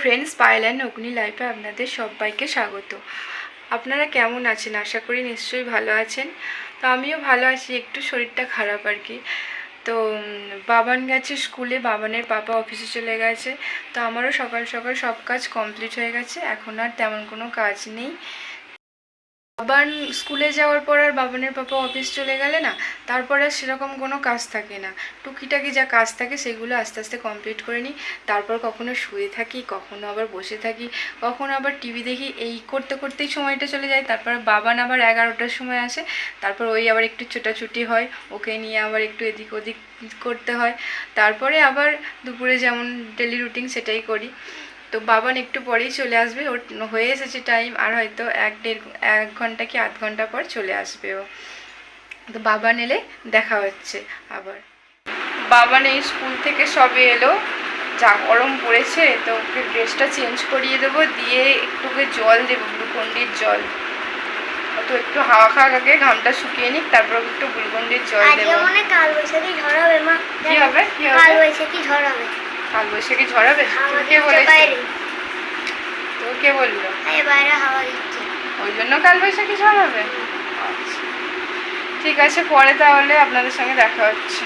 Friends, Payel and অগ্নি লাইফে আপনাদের সবাইকে স্বাগত। আপনারা কেমন আছেন? আশা করি নিশ্চয়ই ভালো আছেন। তো আমিও ভালো আছি, একটু শরীরটা খারাপ আর কি। তো বাবান গেছে স্কুলে, বাবানের পাপা অফিসে চলে গেছে। তো আমারও সকাল সকাল সব কাজ কমপ্লিট হয়ে গেছে, এখন আর তেমন কোনো কাজ নেই। বাবান স্কুলে যাওয়ার পর আর বাবানের পাপা অফিস চলে গেলে না, তারপর আর সেরকম কোনো কাজ থাকে না। টুকিটাকি যা কাজ থাকে সেগুলো আস্তে আস্তে কমপ্লিট করে নিই। তারপর কখনো শুয়ে থাকি, কখনো আবার বসে থাকি, কখনো আবার টিভি দেখি। এই করতে করতেই সময়টা চলে যায়। তারপর বাবান আবার 11টার সময় আসে, তারপর ওই আবার একটু ছোটাছুটি হয়, ওকে নিয়ে আবার একটু এদিক ওদিক করতে হয়। তারপরে আবার দুপুরে যেমন ডেলি রুটিন সেটাই করি। তো বাবান একটু পরেই চলে আসবে, ওর হয়ে এসেছে টাইম, আর হয়তো 1 ঘন্টা কি আধ ঘন্টা পর চলে আসবে ও। তো বাবান এলে দেখা হচ্ছে আবার। বাবান এই স্কুল থেকে সবে এলো, যা গরম পড়েছে, তো ওকে ড্রেসটা চেঞ্জ করিয়ে দেবো, দিয়ে একটুকে জল দেবো, গ্লুকন্ডির জল। তো একটু হাওয়া খাওয়াকে ঘামটা শুকিয়ে নিক, তারপর একটু গ্লুকন্ডির জল দেবো। কাল বৈশাখী ঝড় হবে মা। কি হবে? কাল বৈশাখী ঝড় হবে। কাল বৈশাখী ঝড় হবে? কে বলেছে? তো কে বললো? বাইরে হাওয়া দিচ্ছে, ওই জন্য কাল বৈশাখী ঝড় হবে। আচ্ছা, ঠিক আছে, পরে তাহলে আপনাদের সঙ্গে দেখা হচ্ছে।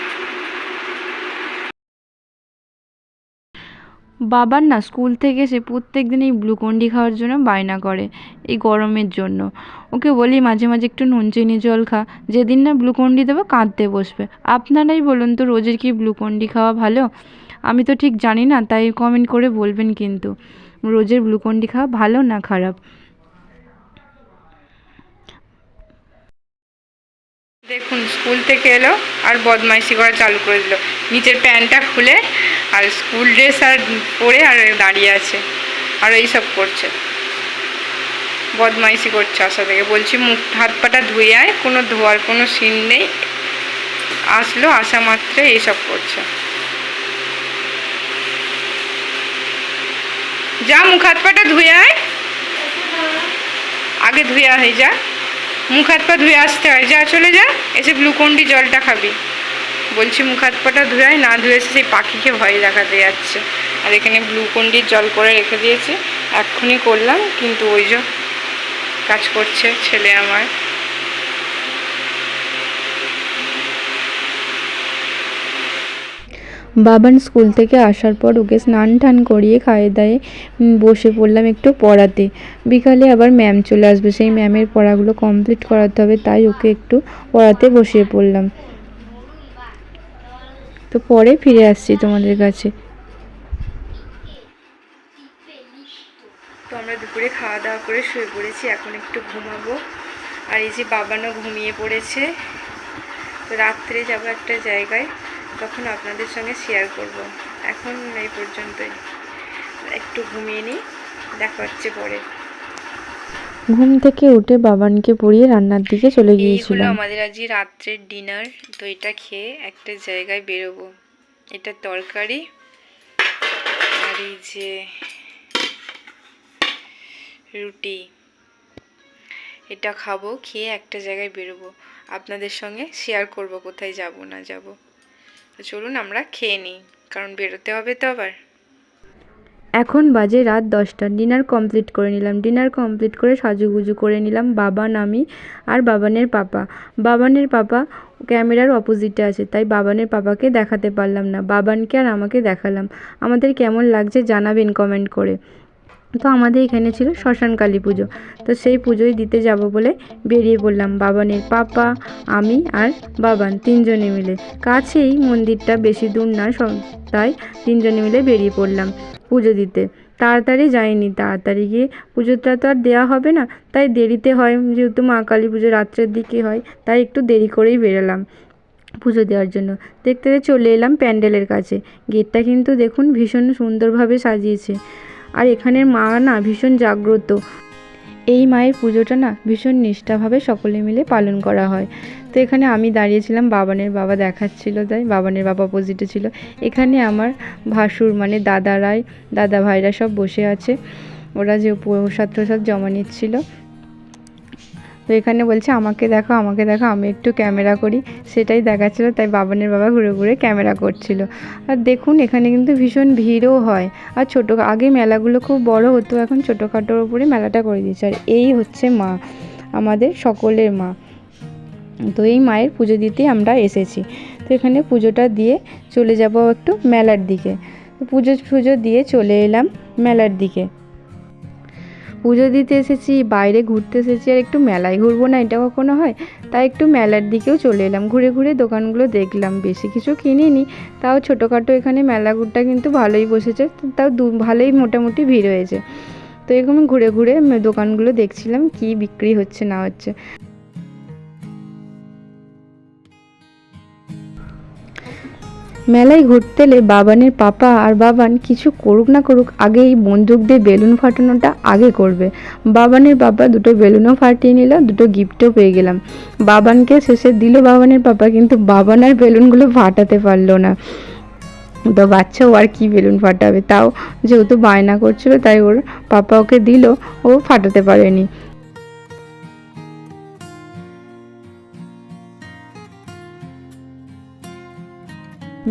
বাবার না স্কুল থেকে এসে প্রত্যেক দিন এই গ্লুকন্ডি খাওয়ার জন্য বায়না করে, এই গরমের জন্য। ওকে বলি মাঝে মাঝে একটু নুন চিনি জল খা, যেদিন না গ্লুকন্ডি দেবো কাঁদতে বসবে। আপনারাই বলুন তো, রোজের কি গ্লুকন্ডি খাওয়া ভালো? আমি তো ঠিক জানি না, তাই কমেন্ট করে বলবেন কিন্তু, রোজের গ্লুকন্ডি খাওয়া ভালো না খারাপ। দেখুন, স্কুল থেকে এলো আর বদমাইশি করা চালু করে দিল। নিচের প্যান্টটা খুলে আর স্কুল ড্রেস আর পরে আর দাঁড়িয়ে আছে, আর এইসব করছে, বদমাইশি করছে। আসা থেকে বলছি মুখ হাত পাটা ধুয়ে আয়, কোনো ধোয়ার কোনো সিন নেই। আসলো, আসা মাত্রে এইসব করছে। যা মুখ হাত পাটা ধুয়ে আয়, আগে ধুয়ে আয়, যা মুখ হাত পা ধুয়ে আসতে হয়, যা চলে যা, এসে গ্লুকন্ডি জলটা খাবি। বলছি মুখ হাত পাটা ধুয়ে আয়, না ধুয়ে এসে সেই পাখিকে ভয় দেখাতে যাচ্ছে। আর এখানে গ্লুকন্ডির জল করে রেখে দিয়েছি, এক্ষুনি করলাম, কিন্তু ওই যে কাজ করছে ছেলে আমার। বাবান স্কুল থেকে আসার পর ওকে স্নান টান করিয়ে খাইয়ে দায়ে বসে পড়লাম একটু পড়াতে। বিকালে আবার ম্যাম চলে আসবে, সেই ম্যামের পড়াগুলো কমপ্লিট করাতে হবে, তাই ওকে একটু পড়াতে বসিয়ে পড়লাম। তো পরে ফিরে আসছি তোমাদের কাছে। তো আমরা দুপুরে খাওয়া দাওয়া করে শুয়ে পড়েছি, এখন একটু ঘুমাবো। আর এই যে বাবানও ঘুমিয়ে পড়েছে। তো রাত্রে যাবো একটা জায়গায়, তখন আপনাদের সঙ্গে শেয়ার করব। এখন এই পর্যন্তই, একটু ঘুমিয়ে নিই, দেখা হচ্ছে পরে। ঘুম থেকে উঠে বাবানকে পড়িয়ে রান্নার দিকে চলে গিয়েছিলাম। আমাদের আজকে রাত্রের ডিনার। তো এটা খেয়ে একটা জায়গায় বেরোবো। এটা তরকারি, আর এই যে রুটি, এটা খাবো, খেয়ে একটা জায়গায় বেরোবো, আপনাদের সঙ্গে শেয়ার করব কোথায় যাব না যাব। তো চলুন আমরা খেয়ে নিই, কারণ বেরোতে হবে তো আবার। এখন বাজে রাত 10টা। ডিনার কমপ্লিট করে নিলাম। ডিনার কমপ্লিট করে সাজুগুজু করে নিলাম, বাবান, আমি আর বাবানের পাপা। বাবানের পাপা ক্যামেরার অপোজিটে আছে, তাই বাবানের পাপাকে দেখাতে পারলাম না, বাবানকে আর আমাকে দেখালাম। আমাদের কেমন লাগছে জানাবেন কমেন্ট করে। তো আমাদের এখানে ছিল শ্মশান কালী পুজো, তো সেই পুজোয় দিতে যাব বলে বেরিয়ে পড়লাম, বাবানের পাপা, আমি আর বাবান তিনজনে মিলে। কাছেই মন্দিরটা, বেশি দূর না, তাই তিনজনে মিলে বেরিয়ে পড়লাম পুজো দিতে। তাড়াতাড়ি যাইনি, তাড়াতাড়ি গিয়ে পুজোটা তো আর দেওয়া হবে না, তাই দেরিতে হয়, যেহেতু মা কালী পুজো রাত্রের দিকে হয়, তাই একটু দেরি করেই বেরোলাম পুজো দেওয়ার জন্য। দেখতে চলে এলাম প্যান্ডেলের কাছে। গেটটা কিন্তু দেখুন ভীষণ সুন্দরভাবে সাজিয়েছে, আর এখানের মা না ভীষণ জাগ্রত। এই মায়ের পুজোটা না ভীষণ নিষ্ঠাভাবে সকলে মিলে পালন করা হয়। তো এখানে আমি দাঁড়িয়েছিলাম, বাবানের বাবা দেখাচ্ছিল, তাই বাবানের বাবা অপোজিটে ছিল। এখানে আমার ভাসুর মানে দাদারাই, দাদা ভাইরা সব বসে আছে, ওরা যে প্রসাদ জমা নিচ্ছিল। তো এখানে বলছে আমাকে দেখো আমাকে দেখো, আমি একটু ক্যামেরা করি, সেটাই দেখাচ্ছিল। তাই বাবানের বাবা ঘুরে ঘুরে ক্যামেরা করছিল। আর দেখুন এখানে কিন্তু ভীষণ ভিড়ও হয়। আর আগে মেলাগুলো খুব বড় হতো, এখন ছোটোখাটোর উপরে মেলাটা করে দিয়েছে। আর এই হচ্ছে মা, আমাদের সকলের মা। তো এই মায়ের পুজো দিতে আমরা এসেছি। তো এখানে পুজোটা দিয়ে চলে যাব একটু মেলার দিকে। তো পুজো দিয়ে চলে এলাম মেলার দিকে। পুজো দিতে এসেছি, বাইরে ঘুরতে এসেছি, আর একটু মেলায় ঘুরবো না, এটা কখনো হয়? তাই একটু মেলার দিকেও চলে এলাম। ঘুরে ঘুরে দোকানগুলো দেখলাম, বেশি কিছু কিনিনি, তাও ছোটোখাটো এখানে মেলাগুড়টা কিন্তু ভালোই বসেছে, তাও ভালোই মোটামুটি ভিড় হয়েছে। তো এরকম ঘুরে ঘুরে দোকানগুলো দেখছিলাম কি বিক্রি হচ্ছে না হচ্ছে। মেলায় ঘুরতে এলে বাবানের পাপা আর বাবান কিছু করুক না করুক, আগে এই বন্দুক দিয়ে বেলুন ফাটানোটা আগে করবে। বাবানের পাপা দুটো বেলুনও ফাটিয়ে নিল, দুটো গিফটও পেয়ে গেলাম। বাবানকে শেষে দিল বাবানের পাপা, কিন্তু বাবান আর বেলুনগুলো ফাটাতে পারলো না। তো বাচ্চাও আর কি বেলুন ফাটাবে, তাও যেহেতু বায়না করছিল তাই ওর পাপা ওকে দিল, ও ফাটাতে পারেনি।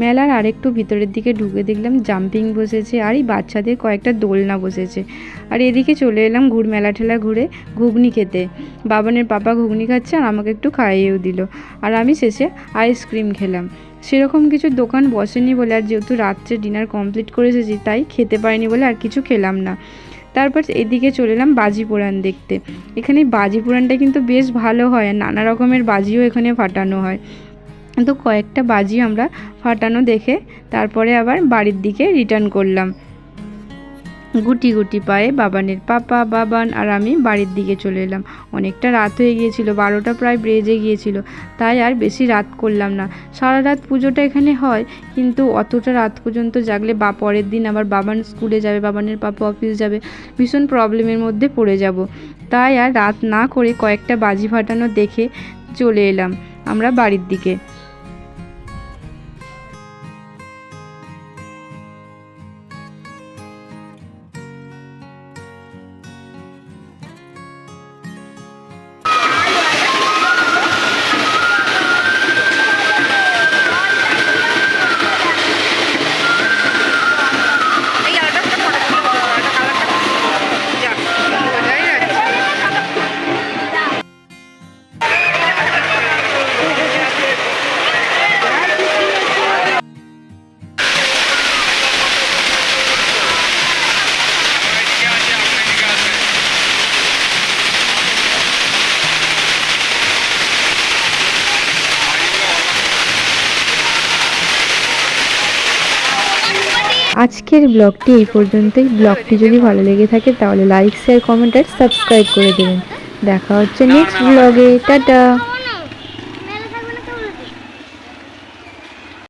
মেলার আরেকটু ভিতরের দিকে ঢুকে দেখলাম জাম্পিং বসেছে, আর এই বাচ্চাদের কয়েকটা দোলনা বসেছে। আর এদিকে চলে এলাম মেলা ঠেলা ঘুরে ঘুগনি খেতে। বাবানের পাপা ঘুগনি খাচ্ছে আর আমাকে একটু খাইয়েও দিল। আর আমি শেষে আইসক্রিম খেলাম। সেরকম কিছু দোকান বসেনি বলে, আর যেহেতু রাত্রে ডিনার কমপ্লিট করে এসেছি তাই খেতে পারিনি বলে আর কিছু খেলাম না। তারপর এদিকে চলে এলাম বাজি পোড়ান দেখতে। এখানে বাজি পোড়ানটা কিন্তু বেশ ভালো হয়, আর নানা রকমের বাজিও এখানে ফাটানো হয়। তো কয়েকটা বাজি আমরা ফাটানো দেখে তারপরে আবার বাড়ির দিকে রিটার্ন করলাম। গুটি গুটি পায়ে বাবানের পাপা, বাবান আর আমি বাড়ির দিকে চলে এলাম। অনেকটা রাত হয়ে গিয়েছিল, 12টা প্রায় বেজে গিয়েছিল, তাই আর বেশি রাত করলাম না। সারা রাত পুজোটা এখানে হয়, কিন্তু অতটা রাত পর্যন্ত জাগলে পরের দিন আবার বাবান স্কুলে যাবে, বাবানের পাপা অফিস যাবে, ভীষণ প্রবলেমের মধ্যে পড়ে যাব। তাই আর রাত না করে কয়েকটা বাজি ফাটানো দেখে চলে এলাম আমরা বাড়ির দিকে। আজকের ব্লগটি এই পর্যন্তই। ব্লগটি যদি ভালো লেগে থাকে তাহলে লাইক, শেয়ার, কমেন্ট আর সাবস্ক্রাইব করে দেবেন। দেখা হচ্ছে নেক্সট ব্লগে। টাটা।